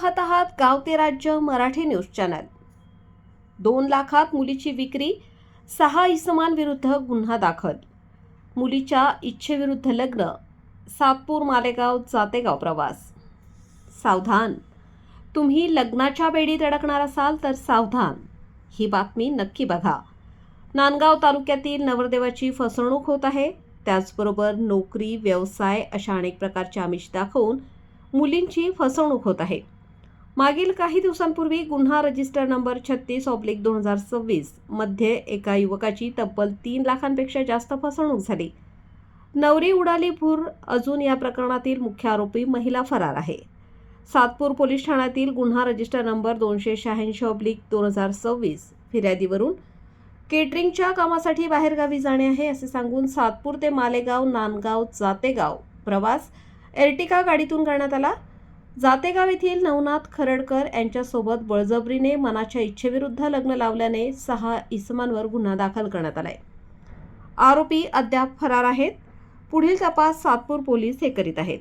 पाहत आहात गाव ते राज्य मराठी न्यूज चॅनल। 2 लाखात मुलीची विक्री, 6 इसमांविरुद्ध गुन्हा दाखल। मुलीच्या इच्छेविरुद्ध लग्न, सातपूर मालेगाव जातेगाव प्रवास। सावधान, तुम्ही लग्नाच्या बेडीत अडकणार असाल तर सावधान, ही बातमी नक्की बघा। नांदगाव तालुक्यातील नवरदेवाची फसवणूक होत आहे। त्याचबरोबर नोकरी, व्यवसाय अशा अनेक प्रकारचे आमिष दाखवून मुलींची फसवणूक होत आहे। मागील काही दिवसांपूर्वी गुन्हा रजिस्टर नंबर 36/2026 मध्ये एका युवकाची तब्बल 3 लाखांपेक्षा जास्त फसवणूक झाली। नवरी उडाली भूर, अजून या प्रकरणातील मुख्य आरोपी महिला फरार आहे। सातपूर पोलीस ठाण्यातील गुन्हा रजिस्टर नंबर 286/2026 फिर्यादीवरून केटरिंगच्या कामासाठी बाहेरगावी जाणे आहे असे सांगून सातपूर ते मालेगाव, नांदगाव, जातेगाव प्रवास एर्टिगा गाडीतून करण्यात आला। जातेगाव येथील नवनाथ खरडकर यांच्यासोबत बळजबरीने मनाच्या इच्छेविरुद्ध लग्न लावल्याने 6 इसमांवर गुन्हा दाखल करण्यात आलाय। आरोपी अद्याप फरार आहेत। पुढील तपास सातपूर पोलीस हे करीत आहेत।